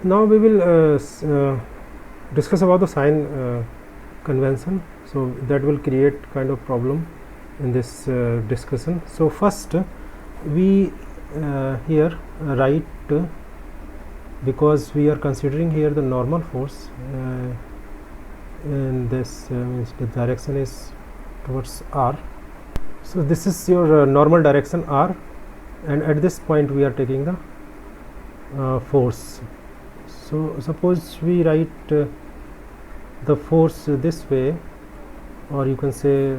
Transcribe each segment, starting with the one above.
Now we will discuss about the sign convention, so that will create kind of problem in this discussion. So first we here write, because we are considering here the normal force in this means the direction is towards r. So this is your normal direction r, and at this point we are taking the force. So suppose we write the force this way, or you can say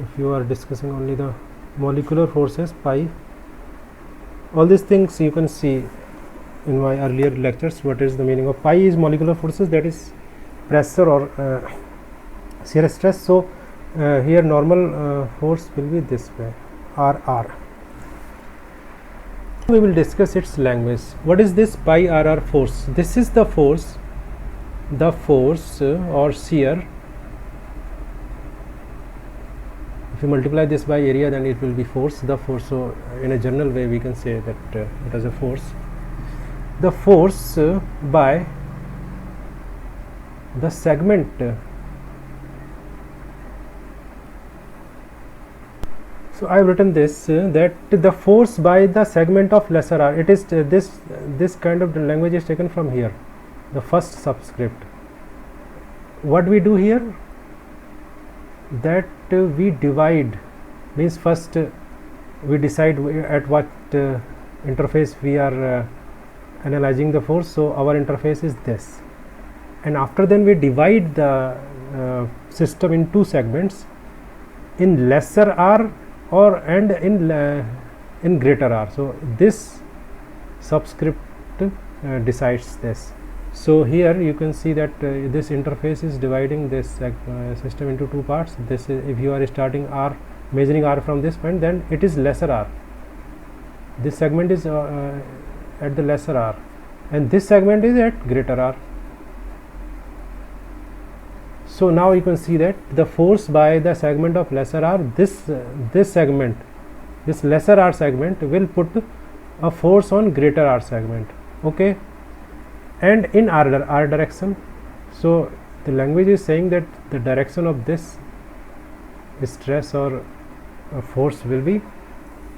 if you are discussing only the molecular forces, pi. All these things you can see in my earlier lectures. What is the meaning of pi? Is molecular forces, that is pressure or shear stress. So here normal force will be this way, r. We will discuss its language. What is this pi r force? This is the force or shear. If you multiply this by area, then it will be force, the force. So in a general way we can say that it is a force. The force by the segment so I have written this that the force by the segment of lesser r. It is this kind of language is taken from here, the first subscript. What we do here, that we divide, means first we decide at what interface we are analyzing the force. So our interface is this, and after then we divide the system in two segments, in lesser r and in greater R. So this subscript decides this. So here you can see that this interface is dividing this system into two parts. This is, if you are starting R, measuring R from this point, then it is lesser R. This segment is at the lesser R, and this segment is at greater R. So now you can see that the force by the segment of lesser r, this segment, this lesser r segment will put a force on greater r segment, okay, and in r direction. So the language is saying that the direction of this stress or force will be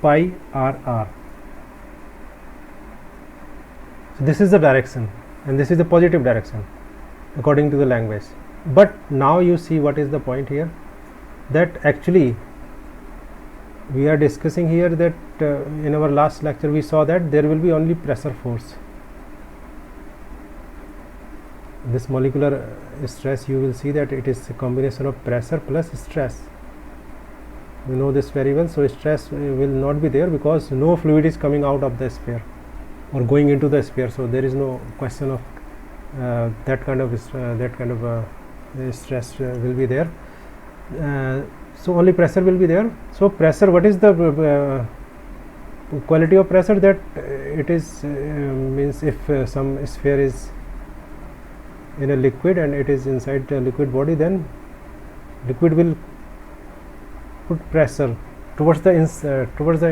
pi r. So this is the direction, and this is the positive direction according to the language. But now you see what is the point here, that actually we are discussing here that in our last lecture we saw that there will be only pressure force. This molecular stress, you will see that it is a combination of pressure plus stress. We know this very well. So stress will not be there because no fluid is coming out of the sphere or going into the sphere. So there is no question of that kind of stress will be there. So only pressure will be there. So pressure, what is the quality of pressure? That it is means if some sphere is in a liquid and it is inside the liquid body, then liquid will put pressure towards the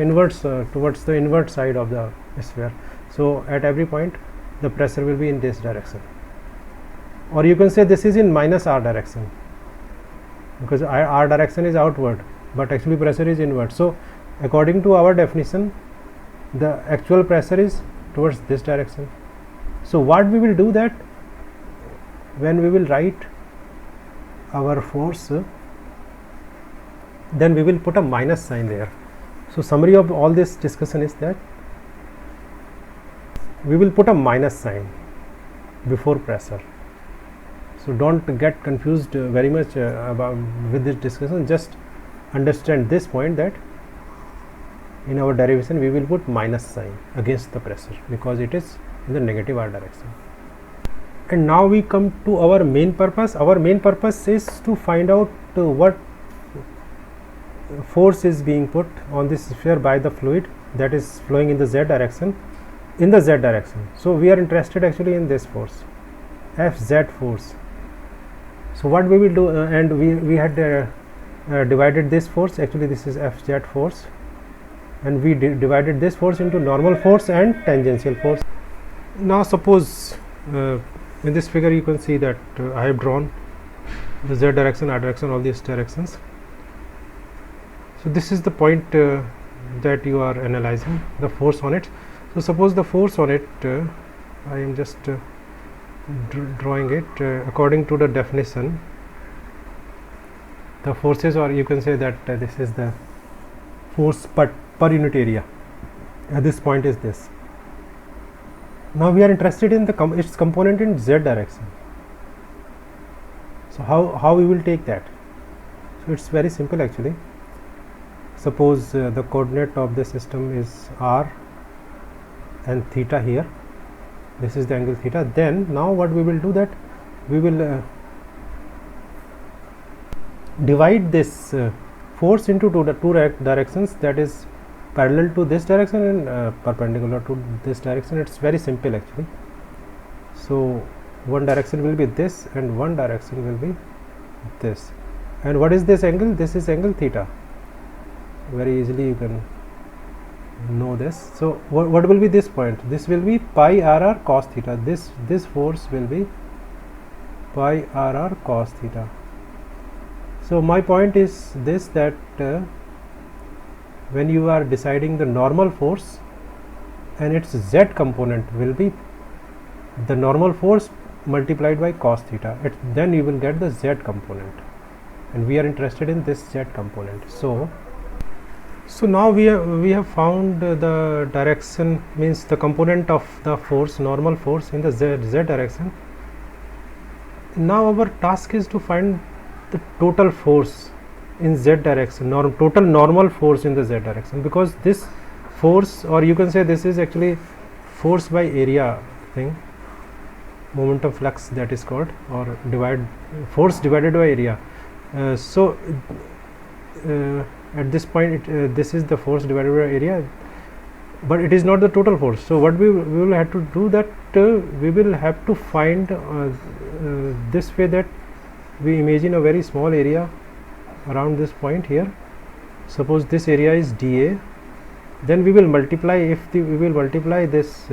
invert side of the sphere. So at every point the pressure will be in this direction, or you can say this is in minus r direction, because r direction is outward, but actually pressure is inward. So according to our definition, the actual pressure is towards this direction. So what we will do, that when we will write our force, then we will put a minus sign there. So summary of all this discussion is that we will put a minus sign before pressure. So don't get confused very much about with this discussion. Just understand this point, that in our derivation we will put minus sign against the pressure because it is in the negative r direction. And now we come to our main purpose. Our main purpose is to find out what force is being put on this sphere by the fluid that is flowing in the z direction. So we are interested actually in this force, Fz force. So what we will do, and we had divided this force, actually this is Fz force, and we divided this force into normal force and tangential force. Now suppose in this figure you can see that I have drawn the z direction, r direction, all these directions. So this is the point that you are analyzing, the force on it. So suppose the force on it, I am just drawing it according to the definition. The forces, or you can say that this is the force per unit area. At this point is this. Now we are interested in the its component in z direction. So how we will take that? So it's very simple actually. Suppose the coordinate of the system is r and theta here. This is the angle theta. Then now what we will do, that we will divide this force into two directions, that is parallel to this direction and perpendicular to this direction. It's very simple actually. So one direction will be this and one direction will be this. And what is this angle? This is angle theta. Very easily you can know this. So what will be this point? This will be pi r cos theta. This force will be pi r cos theta. So my point is this, that when you are deciding the normal force and its z component will be the normal force multiplied by cos theta, then you will get the z component, and we are interested in this z component. So now we have found the direction, means the component of the force, normal force in the z direction. Now our task is to find the total force in z direction, total normal force in the z direction, because this force, or you can say this is actually force by area thing, momentum flux that is called, or force divided by area. At this point this is the force divided by area, but it is not the total force. So what we will have to do, that we will have to find this way, that we imagine a very small area around this point here. Suppose this area is dA, then we will multiply, we will multiply this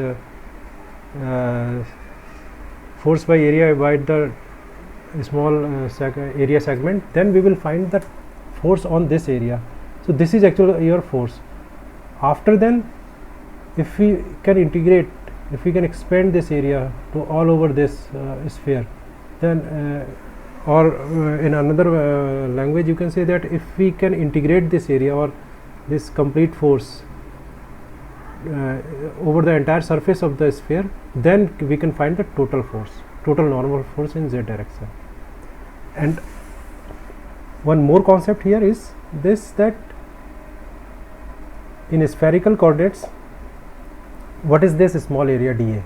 force by area by the small area segment, then we will find the force on this area. So this is actually your force. After then, if we can integrate, if we can expand this area to all over this sphere, then or in another language you can say that if we can integrate this area or this complete force over the entire surface of the sphere, then we can find the total force, total normal force in z direction. And one more concept here is this, that in spherical coordinates, what is this small area dA?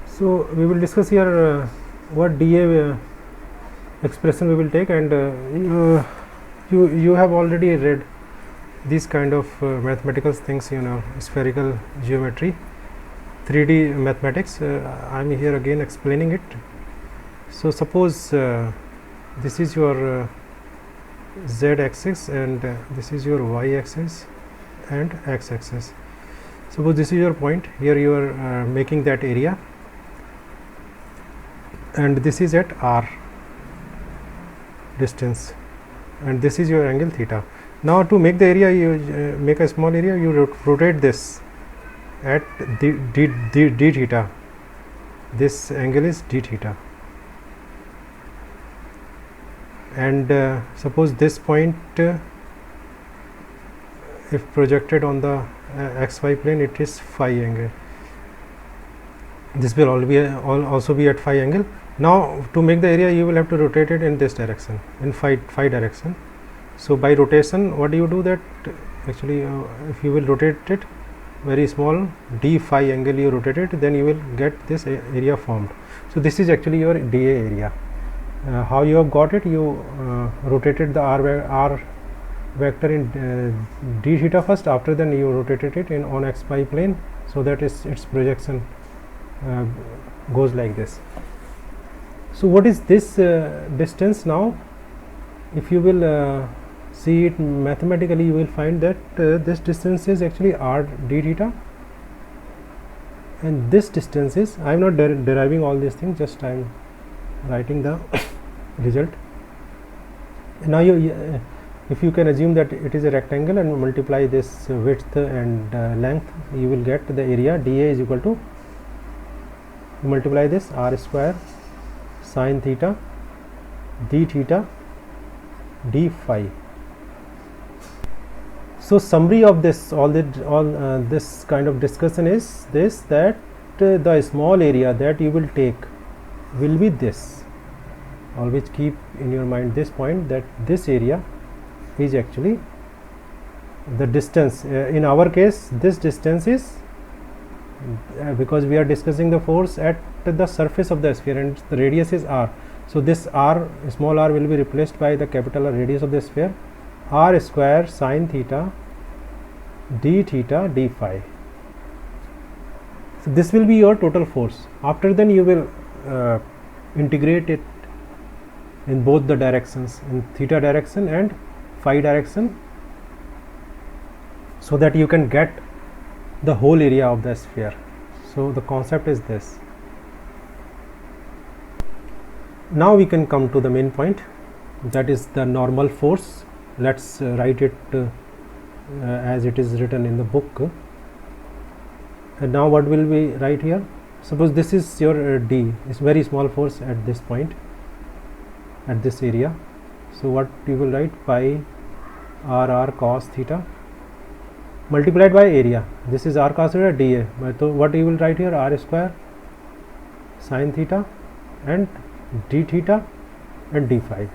So we will discuss here what dA expression we will take, and you have already read these kind of mathematical things, spherical geometry, 3D mathematics. I am here again explaining it. So suppose this is your z axis and this is your y axis and x axis. Suppose this is your point, here you are making that area, and this is at r distance, and this is your angle theta. Now to make the area, you make a small area, you rotate this at d theta. This angle is d theta, and suppose this point if projected on the xy plane, it is phi angle. This will also be at phi angle. Now to make the area, you will have to rotate it in this direction, in phi direction. So by rotation, what do you do, that actually if you will rotate it very small d phi angle, you rotate it, then you will get this area formed. So this is actually your dA area. How you have got it? You rotated the r vector in d theta first, after then you rotated it in on xy plane, so that its projection goes like this. So what is this distance now? If you will see it mathematically, you will find that this distance is actually r d theta, and this distance is, I am not deriving all these things, just I am writing the result. Now if you can assume that it is a rectangle and multiply this width and length, you will get the area dA is equal to, multiply this r square sine theta d theta d phi. So summary of this this kind of discussion is this, that the small area that you will take will be this. Always keep in your mind this point, that this area is actually the distance. In our case, this distance is because we are discussing the force at the surface of the sphere and the radius is r. So this r, small r, will be replaced by the capital R, radius of the sphere, r square sine theta d theta d phi. So this will be your total force. After then you will integrate it in both the directions, in theta direction and phi direction, so that you can get the whole area of the sphere. So the concept is this. Now we can come to the main point, that is the normal force. Let's write it as it is written in the book. And now what will we write here? Suppose this is your d, is very small force at this point, at this area. So what you will write? Pi r cos theta multiplied by area. This is r cos theta dA. So what you will write here? R square sine theta and d theta and d phi.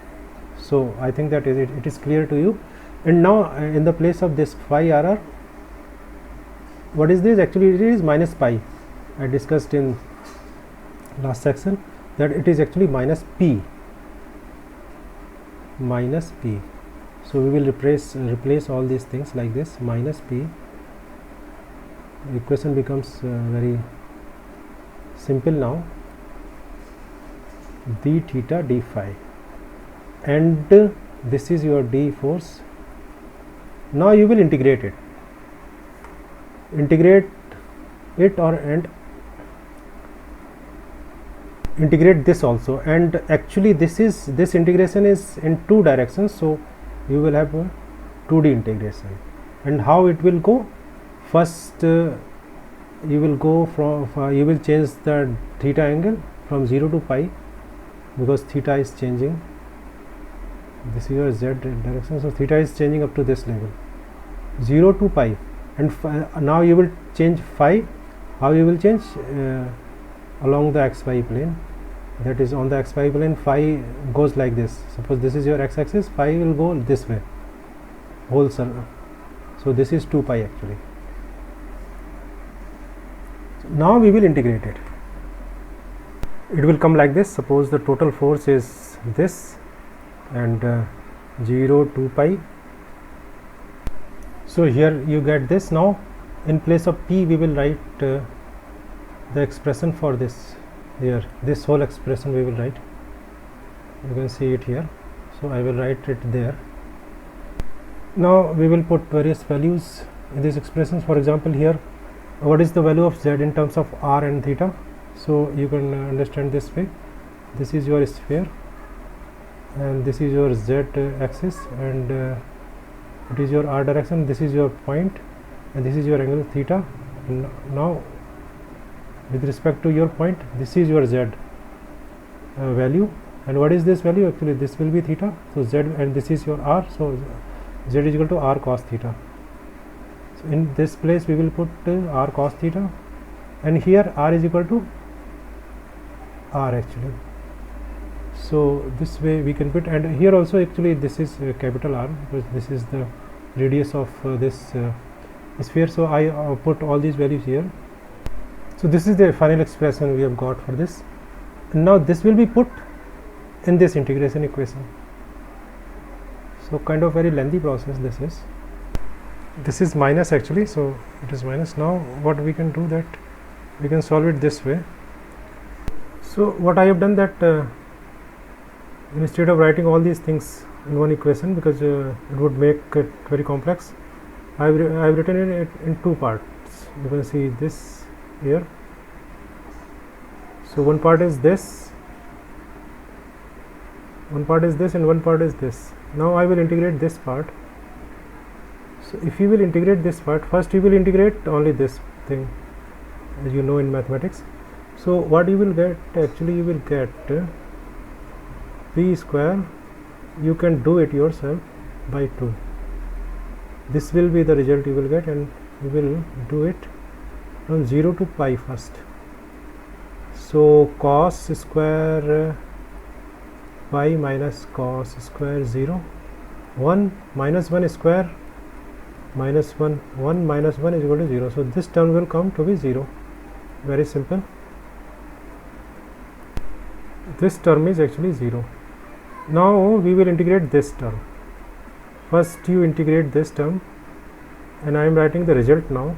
So I think that it is clear to you. And now in the place of this phi r, what is this? Actually it is minus pi. I discussed in last section that it is actually minus p. So we will replace all these things like this, minus p. The equation becomes very simple now. D theta d phi, and this is your d force. Now you will integrate it and integrate this also, and actually this integration is in two directions, so you will have a 2D integration. And how it will go? First you will go from you will change the theta angle from 0 to pi, because theta is changing. This is your z direction, so theta is changing up to this level, 0 to pi. And now you will change phi. How you will change? Along the xy plane, that is on the xy plane, phi goes like this. Suppose this is your x-axis, phi will go this way, whole circle. So this is 2 pi actually. Now we will integrate it. It will come like this. Suppose the total force is this, and 0 2 pi. So here you get this. Now in place of p we will write the expression for this here. This whole expression we will write. You can see it here. So I will write it there. Now we will put various values in these expressions. For example, here what is the value of z in terms of r and theta? So you can understand this way. This is your sphere and this is your z axis, and it is your r direction. This is your point and this is your angle theta. Now with respect to your point, this is your z value, and what is this value? Actually this will be theta. So z, and this is your r, so z is equal to r cos theta. So in this place we will put r cos theta, and here r is equal to r actually. So this way we can put, and here also actually this is capital R, because this is the radius of this sphere. So I put all these values here. So this is the final expression we have got for this. And now this will be put in this integration equation. So kind of very lengthy process this is. This is minus actually, so it is minus. Now what we can do, that we can solve it this way. So what I have done, that instead of writing all these things in one equation because it would make it very complex. I've written it in two parts. You can see this here. So one part is this, and one part is this. Now I will integrate this part. So if you will integrate this part, first you will integrate only this thing, as you know in mathematics. So what you will get, actually you will get p square, you can do it yourself, by 2. This will be the result you will get, and you will do it from 0 to pi first. So cos square pi minus cos square 0, 1 minus 1 square minus 1, 1 minus 1 is equal to 0. So this term will come to be 0. Very simple. This term is actually 0. Now we will integrate this term. First you integrate this term, and I am writing the result now.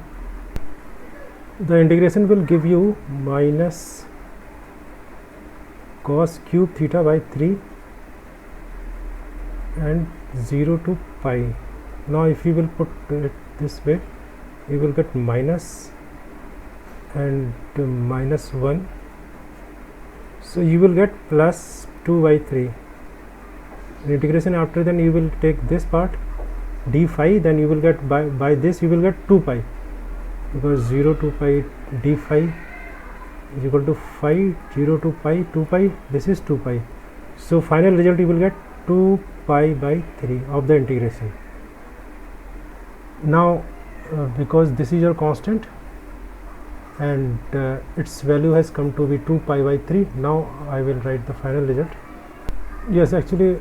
The integration will give you minus cos cube theta by 3 and 0 to pi. Now if you will put it this way, you will get minus and minus 1. So you will get plus 2 by 3. In integration after, then you will take this part d phi, then you will get by this you will get 2 pi, because 0 to pi d phi is equal to phi, 0 to pi 2 pi, this is 2 pi. So final result you will get 2 pi by 3 of the integration. Now because this is your constant and its value has come to be 2 pi by 3, now I will write the final result. Yes, actually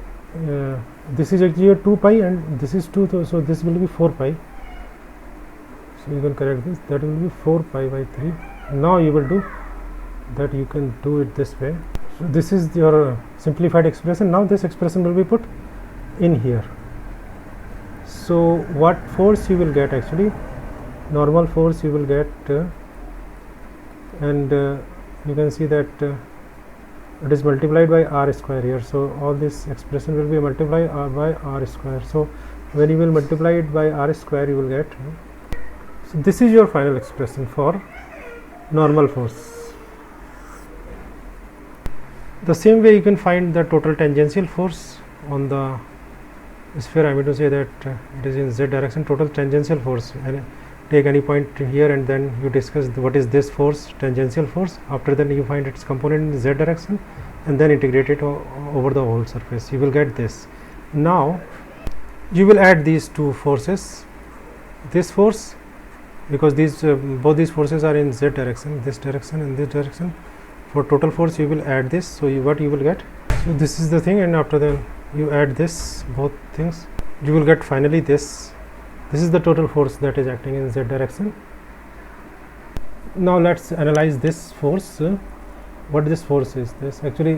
this is actually a 2 pi and this is 2, so this will be 4 pi. So you can correct this, that will be 4 pi by 3. Now you will do that, you can do it this way. So this is your simplified expression. Now this expression will be put in here. So what force you will get, actually normal force you will get, and you can see that it is multiplied by r square here. So all this expression will be multiplied by r square. So when you will multiply it by r square, you will get. So this is your final expression for normal force. The same way you can find the total tangential force on the sphere. I mean to say that it is in z direction, total tangential force, and take any point here and then you discuss what is this force, tangential force. After that you find its component in z direction and then integrate it over the whole surface. You will get this. Now you will add these two forces, this force, because these both these forces are in z direction, this direction and this direction. For total force you will add this. So what you will get, so this is the thing, and after that you add this, both things, you will get finally this. This is the total force that is acting in z direction. Now let's analyze this force. What this force is, this actually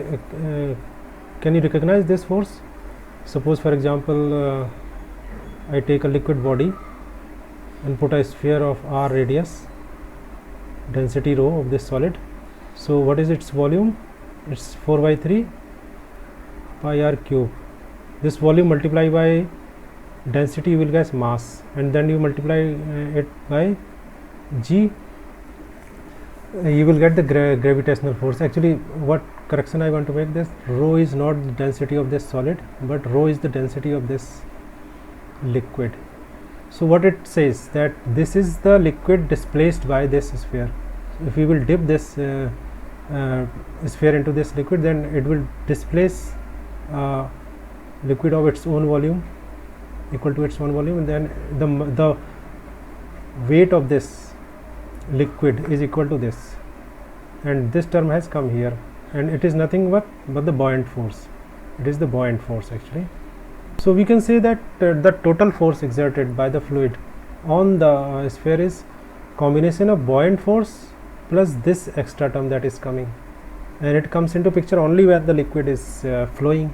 can you recognize this force? Suppose for example I take a liquid body and put a sphere of r radius, density rho of this solid. So what is its volume? It's 4 by 3 pi r cube. This volume multiply by density, you will get mass, and then you multiply it by g, you will get the gravitational force. Actually what correction I want to make, this rho is not the density of this solid, but rho is the density of this liquid. So what it says, that this is the liquid displaced by this sphere. If we will dip this sphere into this liquid, then it will displace liquid of its own volume, equal to its own volume, and then the weight of this liquid is equal to this, and this term has come here, and it is nothing but the buoyant force. It is the buoyant force actually. So we can say that the total force exerted by the fluid on the sphere is combination of buoyant force plus this extra term that is coming, and it comes into picture only where the liquid is flowing.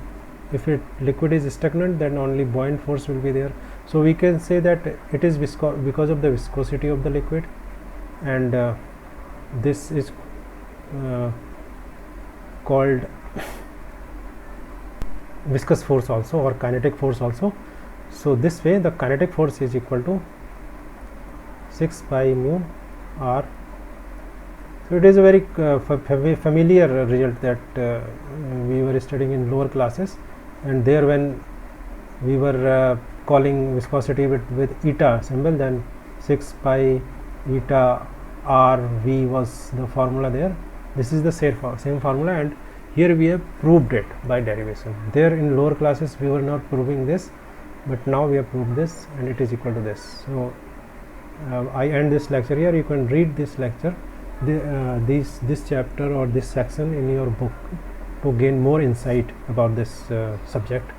If liquid is stagnant, then only buoyant force will be there. So we can say that it is because of the viscosity of the liquid, and this is viscous force also, or kinetic force also. So this way the kinetic force is equal to 6 pi mu r. So it is a very familiar result that we were studying in lower classes, and there when we were calling viscosity with eta symbol, then 6 pi eta r v was the formula there. This is the same formula, and here we have proved it by derivation. There in lower classes we were not proving this, but now we have proved this, and it is equal to this. So I end this lecture here. You can read this lecture, this chapter or this section in your book to gain more insight about this subject.